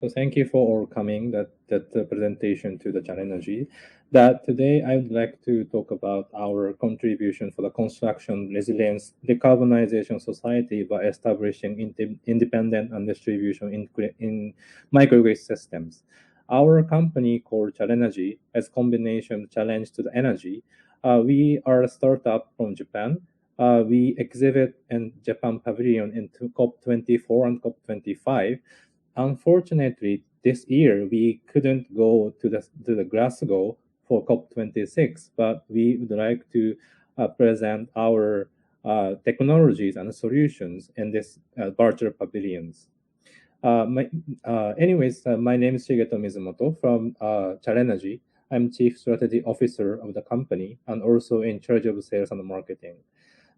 So thank you for all coming that presentation to the challenge energy. That today I would like to talk about our contribution for the construction resilience decarbonization society by establishing independent and distribution in microgrid systems. Our company called Chalenergy as combination challenge to the energy. We are a startup from Japan. We exhibit in Japan Pavilion in COP24 and COP25. Unfortunately, this year we couldn't go to the Glasgow for COP26, but we would like to present our technologies and solutions in this virtual pavilions. My name is Shigeto Mizumoto from Chalenergy. I'm Chief Strategy Officer of the company and also in charge of sales and marketing.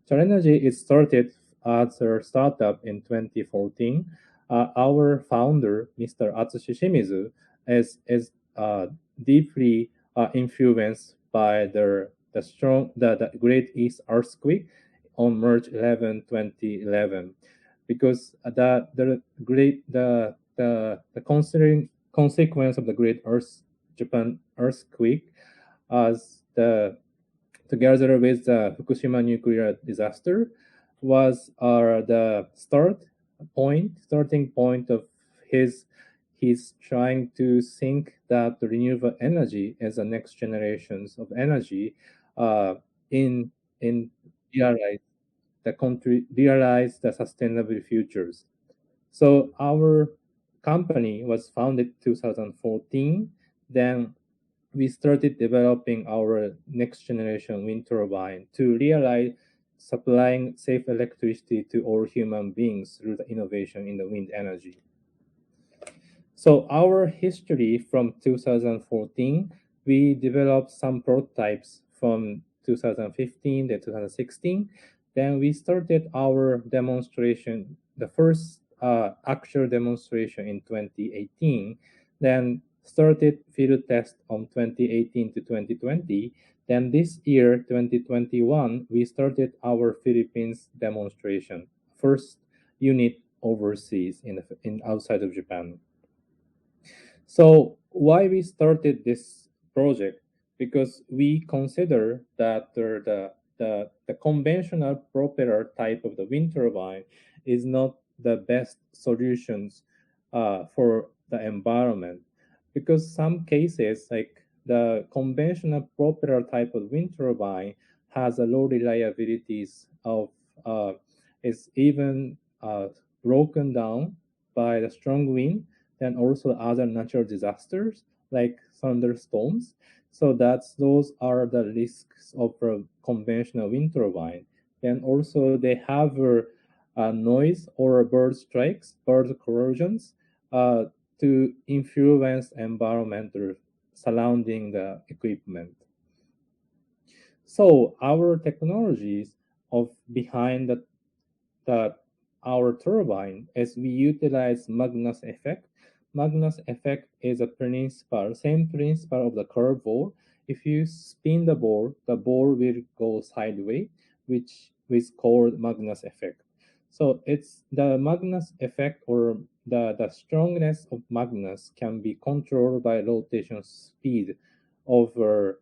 Chalenergy is started as a startup in 2014. Our founder, Mr. Atsushi Shimizu, is deeply influenced by the Great East earthquake on March 11, 2011, because the consequence of the Great Japan earthquake, as together with the Fukushima nuclear disaster, was the starting point of he's trying to think that the renewable energy as the next generations of energy in realize the sustainable futures. So our company was founded 2014. Then we started developing our next generation wind turbine to realize supplying safe electricity to all human beings through the innovation in the wind energy. So our history from 2014, we developed some prototypes from 2015 to 2016. Then we started our demonstration, the first actual demonstration in 2018. Then started field test on 2018 to 2020. Then this year, 2021, we started our Philippines demonstration, first unit overseas in outside of Japan. So why we started this project? Because we consider that the conventional propeller type of the wind turbine is not the best solutions for the environment. Because some cases, like the conventional propeller type of wind turbine has a low reliabilities of is even broken down by the strong wind, then also other natural disasters like thunderstorms. So those are the risks of a conventional wind turbine. And also they have noise or bird strikes, bird corrosions to influence environmental surrounding the equipment. So our technologies behind our turbine is we utilize Magnus effect. Magnus effect is same principle of the curve ball. If you spin the ball will go sideways, which is called Magnus effect. So it's the Magnus effect, or the strongness of Magnus can be controlled by rotation speed of the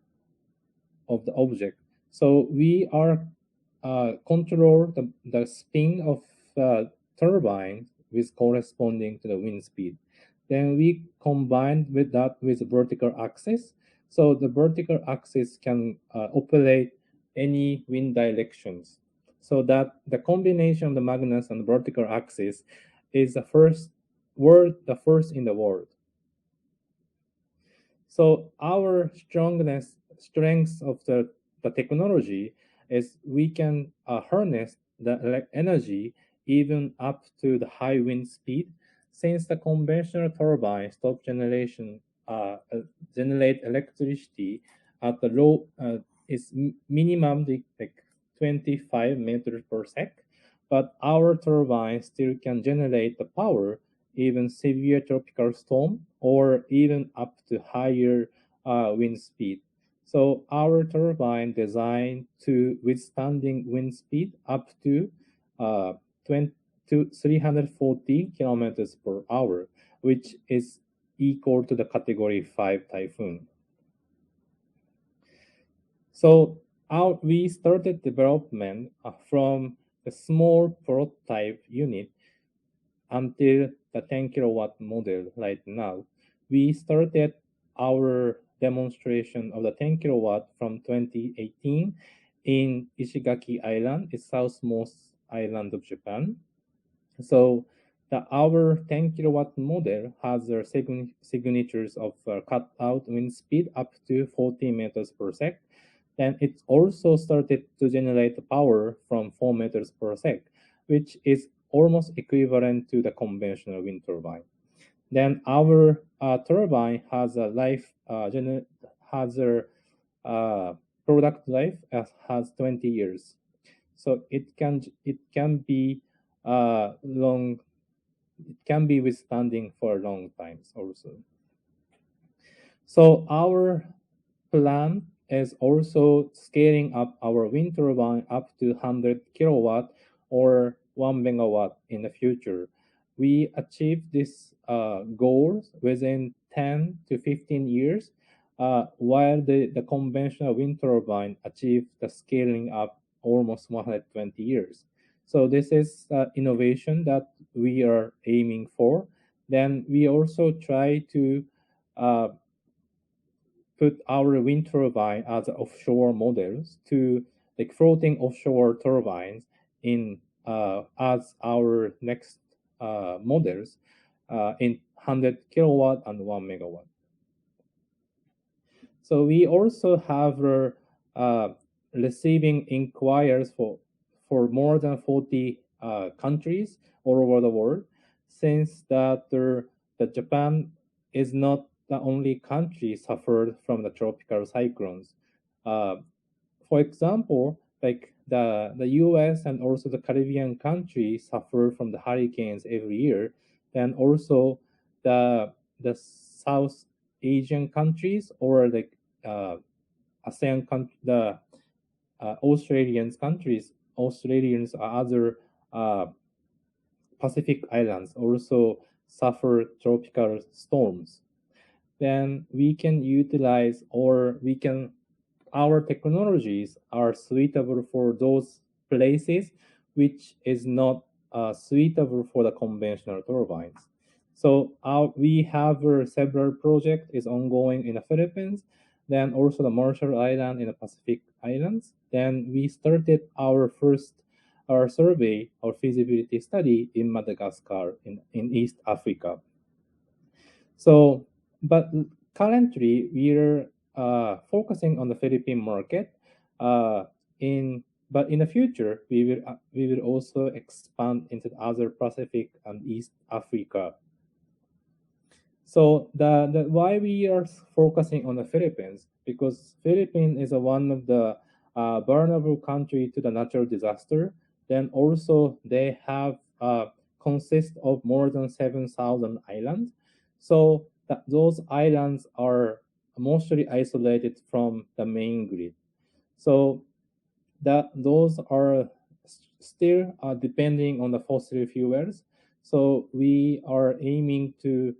object. So we are control the spin of the turbine with corresponding to the wind speed. Then we combine with that with vertical axis. So the vertical axis can operate any wind directions. So that the combination of the Magnus and the vertical axis is the first in the world. So our strength of the technology is we can harness the energy even up to the high wind speed, since the conventional turbine stop generation generate electricity at the low is minimum like 25 meters per sec, but our turbine still can generate the power even severe tropical storm or even up to higher wind speed. So our turbine designed to withstanding wind speed up to 340 kilometers per hour. which is equal to the category 5 Typhoon. So we started development from the small prototype unit until the 10 kilowatt model right now. We started our demonstration of the 10 kilowatt from 2018 in Ishigaki Island, the southmost island of Japan. So our 10 kilowatt model has the signatures of cut out wind speed up to 40 meters per sec. Then it also started to generate power from 4 meters per sec, which is almost equivalent to the conventional wind turbine. Then our turbine has a product life has 20 years. So it can be long. It can be withstanding for long times also. So our plan is also scaling up our wind turbine up to 100 kilowatt or 1 megawatt in the future. We achieved this goals within 10 to 15 years, while the conventional wind turbine achieved the scaling up almost 120 years. So this is innovation that we are aiming for. Then we also try to put our wind turbine as offshore models to like floating offshore turbines in as our next models in 100 kilowatt and 1 megawatt. So we also have receiving inquiries for more than 40 countries all over the world, since that the Japan is not the only country suffered from the tropical cyclones. For example, like the US and also the Caribbean countries suffer from the hurricanes every year. And also the South Asian countries or like ASEAN the Australians countries, Australians or other Pacific islands also suffer tropical storms. Then we can utilize our technologies are suitable for those places which is not suitable for the conventional turbines. So we have several projects is ongoing in the Philippines, then also the Marshall Island in the Pacific Islands. Then we started our survey or feasibility study in Madagascar in East Africa. So, but currently we're focusing on the Philippine market. But in the future, we will also expand into the other Pacific and East Africa. So the why we are focusing on the Philippines, because Philippines is one of the vulnerable country to the natural disaster. Then also they have consist of more than 7,000 islands. So those islands are mostly isolated from the main grid. So those are still depending on the fossil fuels. So we are aiming to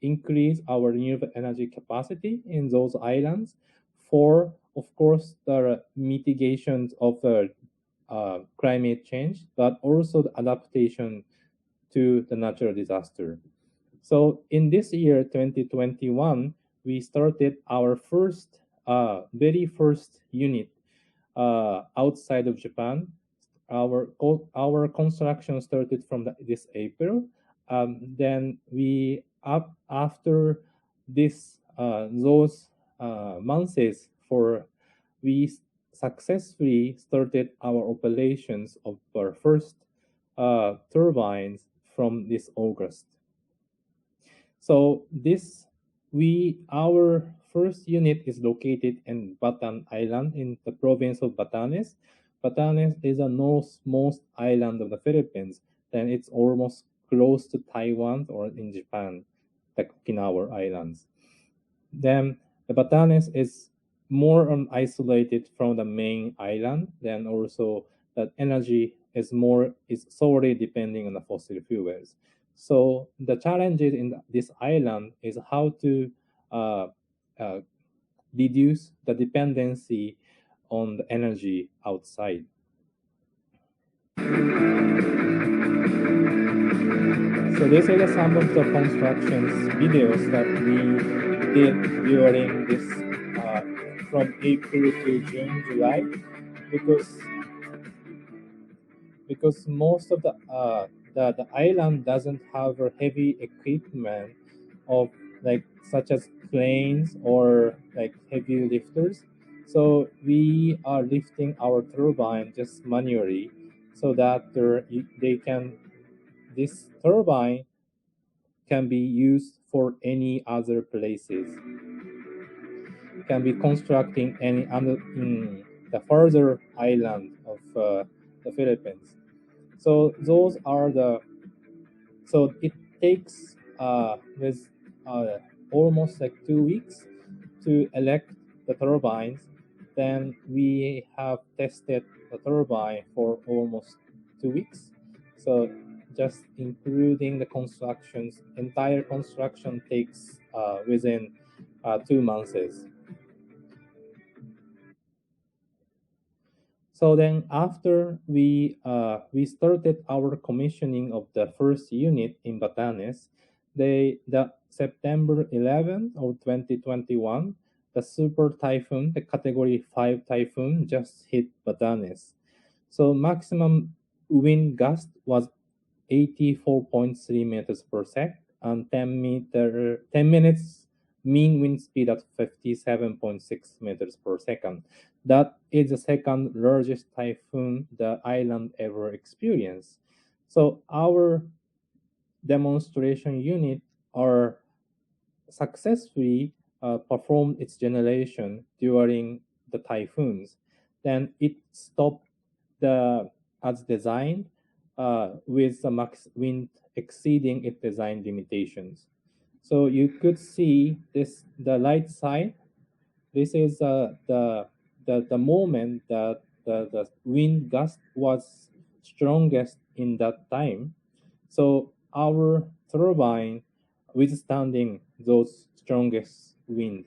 increase our renewable energy capacity in those islands for, of course, the mitigations of the climate change, but also the adaptation to the natural disaster. So in this year, 2021, we started our very first unit outside of Japan. Our construction started from this April. Then after this those months we successfully started our operations of our first turbines from this August. So our first unit is located in Bataan Island in the province of Batanes. Batanes is the northmost island of the Philippines. Then it's almost close to Taiwan or in Japan, the Okinawa Islands. Then the Batanes is more isolated from the main island. Then also that energy is solely depending on the fossil fuels. So the challenges in this island is how to reduce the dependency on the energy outside. So this is some of the constructions videos that we did during this from April to June, July, because most of the island doesn't have a heavy equipment of such as planes or heavy lifters. So we are lifting our turbine just manually, so that this turbine can be used for any other places. Can be constructing any other in the further island of the Philippines. So those are so it takes with almost 2 weeks to elect the turbines. Then we have tested the turbine for almost 2 weeks. So just including the constructions, entire construction takes within 2 months. So then after we started our commissioning of the first unit in Batanes, the September 11th of 2021, the super typhoon, the category 5 typhoon just hit Batanes. So maximum wind gust was 84.3 meters per sec and 10 minutes mean wind speed at 57.6 meters per second. That is the second largest typhoon the island ever experienced. So our demonstration unit are successfully performed its generation during the typhoons. Then it stopped as designed with the max wind exceeding its design limitations. So you could see the right side. This is the moment that the wind gust was strongest in that time. So our turbine withstanding those strongest wind.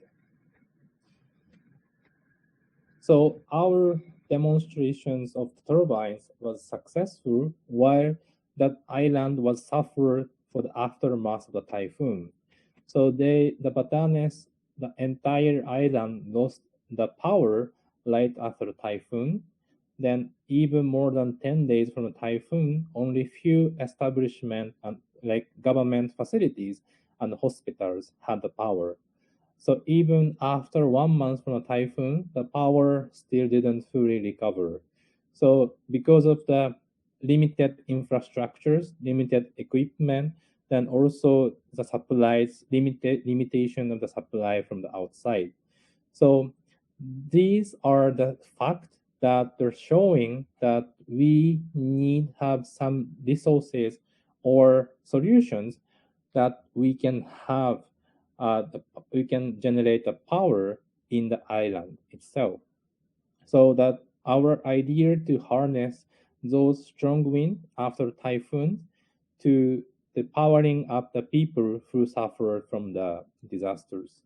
So our demonstrations of the turbines was successful while that island was suffered for the aftermath of the typhoon. So the Batanes, the entire island lost the power right after the typhoon. Then even more than 10 days from the typhoon, only few establishments and government facilities and hospitals had the power. So even after 1 month from the typhoon, the power still didn't fully recover. So because of the limited infrastructures, limited equipment, then also the supplies, limitation of the supply from the outside. So these are the facts that they're showing that we need have some resources or solutions that we can have we can generate the power in the island itself. So that our idea to harness those strong wind after typhoon to the powering up the people who suffered from the disasters.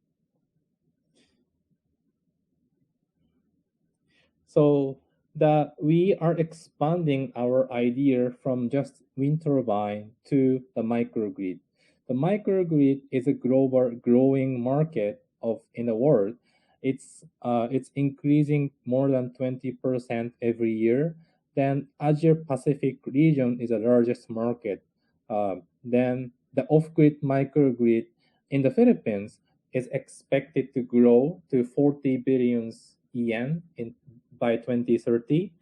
So that we are expanding our idea from just wind turbine to the microgrid. The microgrid is a global growing market in the world. It's increasing more than 20% every year. Then Asia Pacific region is the largest market. Then the off-grid microgrid in the Philippines is expected to grow to 40 billion yen by 2030.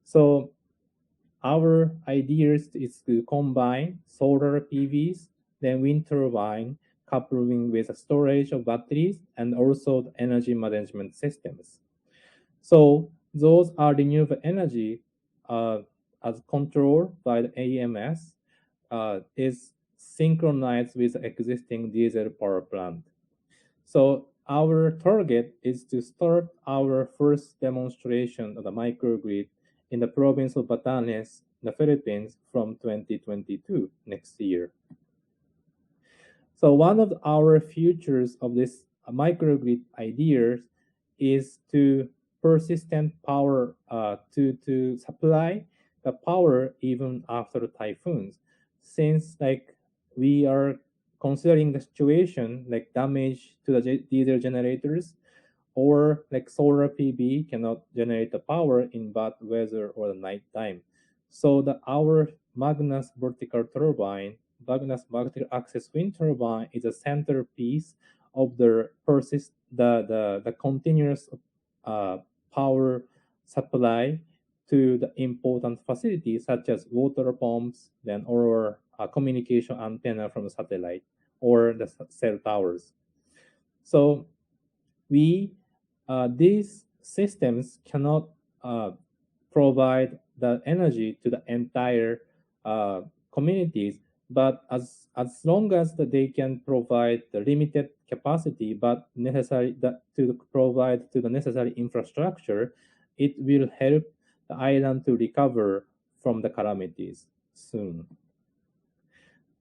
So our ideas is to combine solar PVs, then wind turbine, coupling with a storage of batteries and also the energy management systems. So those are renewable energy as controlled by the AMS is synchronized with existing diesel power plant. So our target is to start our first demonstration of the microgrid in the province of Batanes, the Philippines, from 2022 next year. So one of our futures of this microgrid ideas is to persistent power to supply the power even after typhoons, since like we are considering the situation like damage to the diesel generators, or like solar PV cannot generate the power in bad weather or the night time. So our Magnus vertical axis wind turbine is a centerpiece of the continuous power supply to the important facilities such as water pumps, then or communication antenna from the satellite or the cell towers. So these systems cannot provide the energy to the entire communities, but as long as they can provide the limited capacity but necessary to provide to the necessary infrastructure, it will help the island to recover from the calamities soon.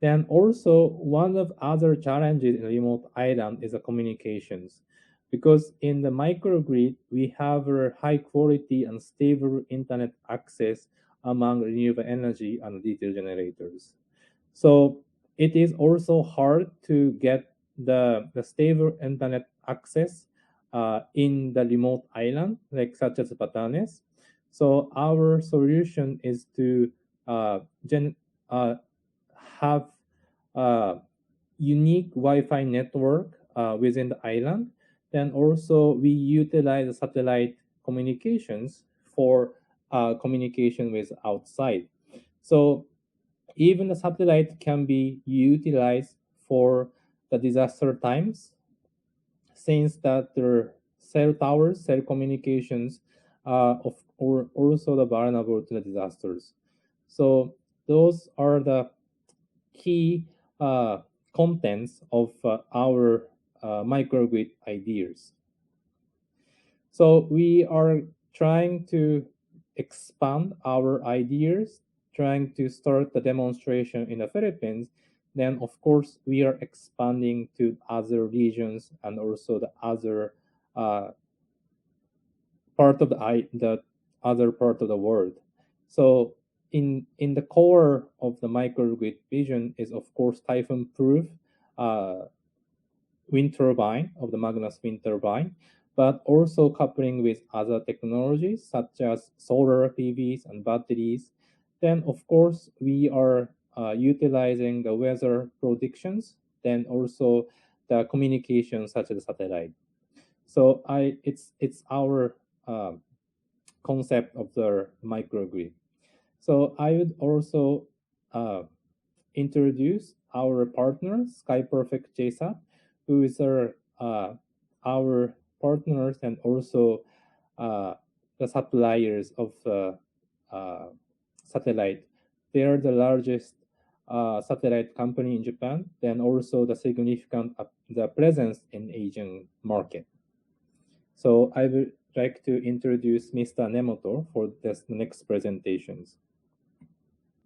Then also one of other challenges in a remote island is the communications, because in the microgrid we have a high quality and stable internet access among renewable energy and diesel generators. So it is also hard to get the stable internet access in the remote island, like such as Batanes. So our solution is to have a unique Wi-Fi network within the island. Then also we utilize satellite communications for communication with outside. So even the satellite can be utilized for the disaster times, since that the cell towers, cell communications or also the vulnerable to the disasters. So those are the key contents of our microgrid ideas. So we are trying to expand our ideas, trying to start the demonstration in the Philippines. Then of course we are expanding to other regions and also the other part of the other part of the world. So in the core of the microgrid vision is of course typhoon-proof wind turbine of the Magnus wind turbine, but also coupling with other technologies such as solar PVs and batteries. Then of course we are utilizing the weather predictions, then also the communication such as satellite. So it's our concept of the microgrid. So I would also introduce our partner, SkyPerfect JSAT, who is our partners and also the suppliers of satellite. They are the largest satellite company in Japan, then also the significant the presence in Asian market. So I would like to introduce Mr. Nemoto for this next presentations.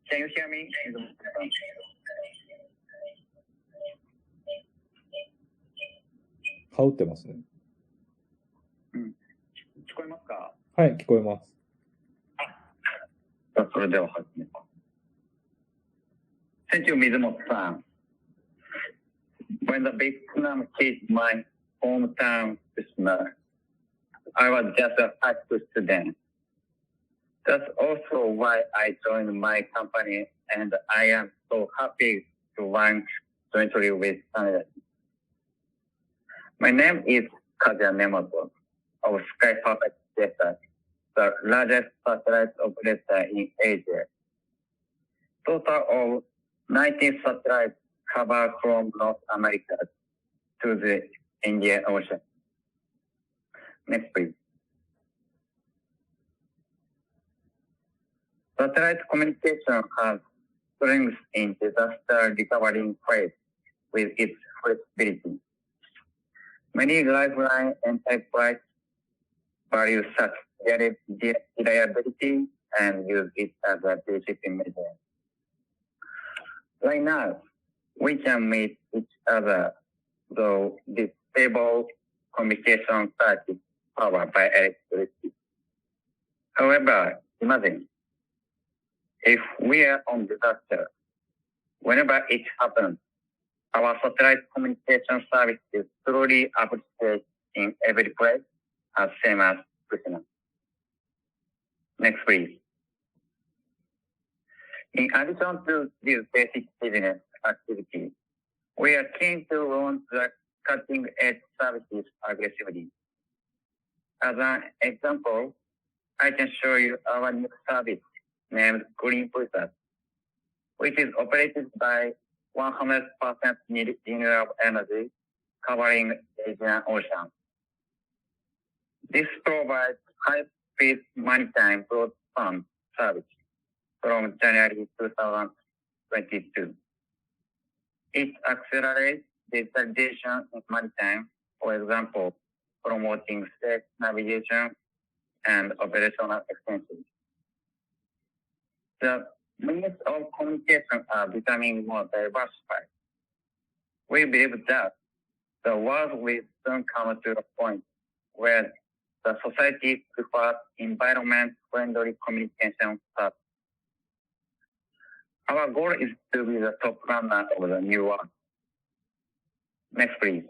Can you hear me? 羽織ってますね。聞こえますか？はい、聞こえます。それでは始めます。Thank you, 水本さん。When the Vietnam hit my hometown this month, I was just a high school student. That's also why I joined my company, and I am so happy to work jointly with Canada. My name is Kazuya Nemoto of SkyPerfect JSAT, the largest satellite operator in Asia. Total of 19 satellites cover from North America to the Indian Ocean. Next, please. Satellite communication has strengths in disaster recovery phase with its flexibility. Many lifeline enterprises value such reliability and use it as a basic measure. Right now, we can meet each other, though the stable communication circuit powered by electricity. However, imagine if we are on disaster, whenever it happens, our satellite communication service is truly appreciated in every place, as same as business. Next, please. In addition to these basic business activities, we are keen to launch the cutting-edge services aggressively. As an example, I can show you our new service named Green Pulsar, which is operated by 100% renewable energy covering the Asian Ocean. This provides high-speed maritime broadband service from January 2022. It accelerates digitalization in maritime, for example, promoting safe navigation and operational efficiency. The means of communication are becoming more diversified. We believe that the world will soon come to a point where the society prefers environment-friendly communication paths. Our goal is to be the top runner of the new world. Next, please.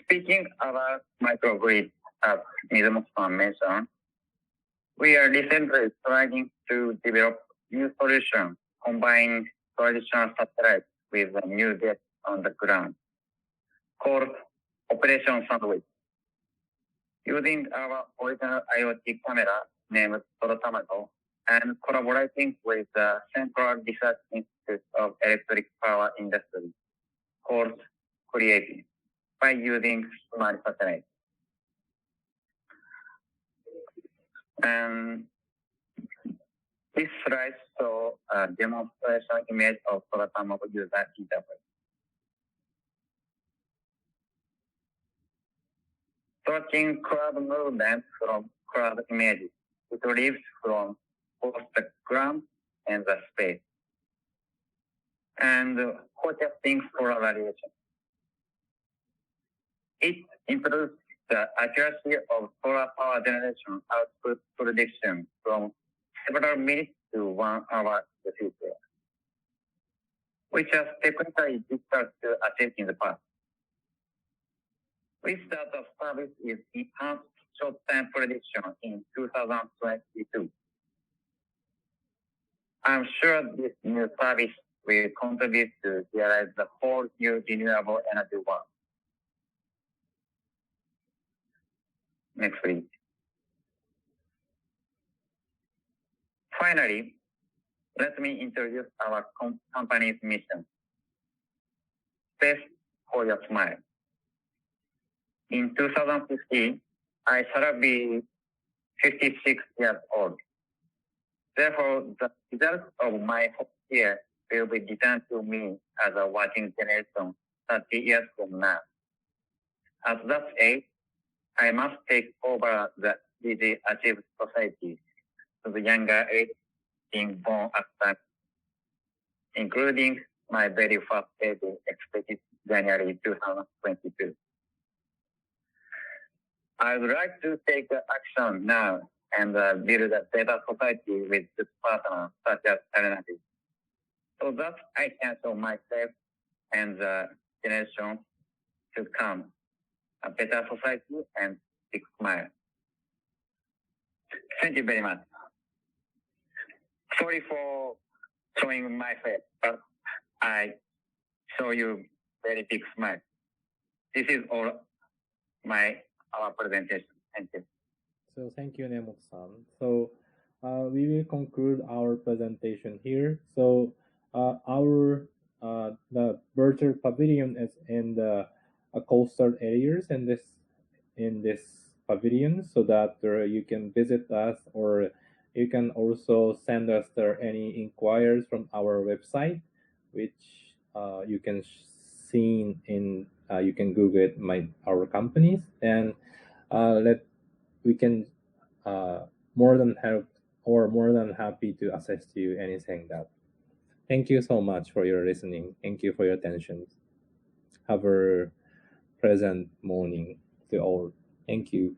Speaking about microgrid, as Mizumo-san mentioned, we are recently trying to develop new solutions combining traditional satellites with a new depth on the ground, called Operation Sandwich. Using our original IoT camera named Tamago and collaborating with the Central Research Institute of Electric Power Industry, called Creative, by using smart satellites. And this slide shows a demonstration image of Tamago user interface. Tracking cloud movement from cloud images, it lives from both the ground and the space, and forecasting solar radiation. It improves the accuracy of solar power generation output prediction from several minutes to 1 hour in the future, which was technically difficult to achieve in the past. We start the service with enhanced short-term prediction in 2022. I'm sure this new service will contribute to realize the whole new renewable energy world. Next, please. Finally, let me introduce our company's mission. Space for your smile. In 2050, I shall be 56 years old. Therefore, the results of my first year will be returned to me as a working generation 30 years from now. At that age, I must take over the really achieved society to the younger age being born at that, including my very first baby expected January 2022. I would like to take action now and build a better society with good partners such as China, so that I can show myself and the generation to come a better society and big smile. Thank you very much. Sorry for showing my face, but I show you very big smile. This is all our presentation. Thank you. So thank you, Nemoto-san. So we will conclude our presentation here. So the virtual pavilion is in the coastal areas in this pavilion, so that you can visit us, or you can also send us any inquiries from our website, which you can see in you can Google it, our companies, and we can more than help or more than happy to assist you anything that Thank you so much for your listening. Thank you for your attention. Have a pleasant morning to all. Thank you.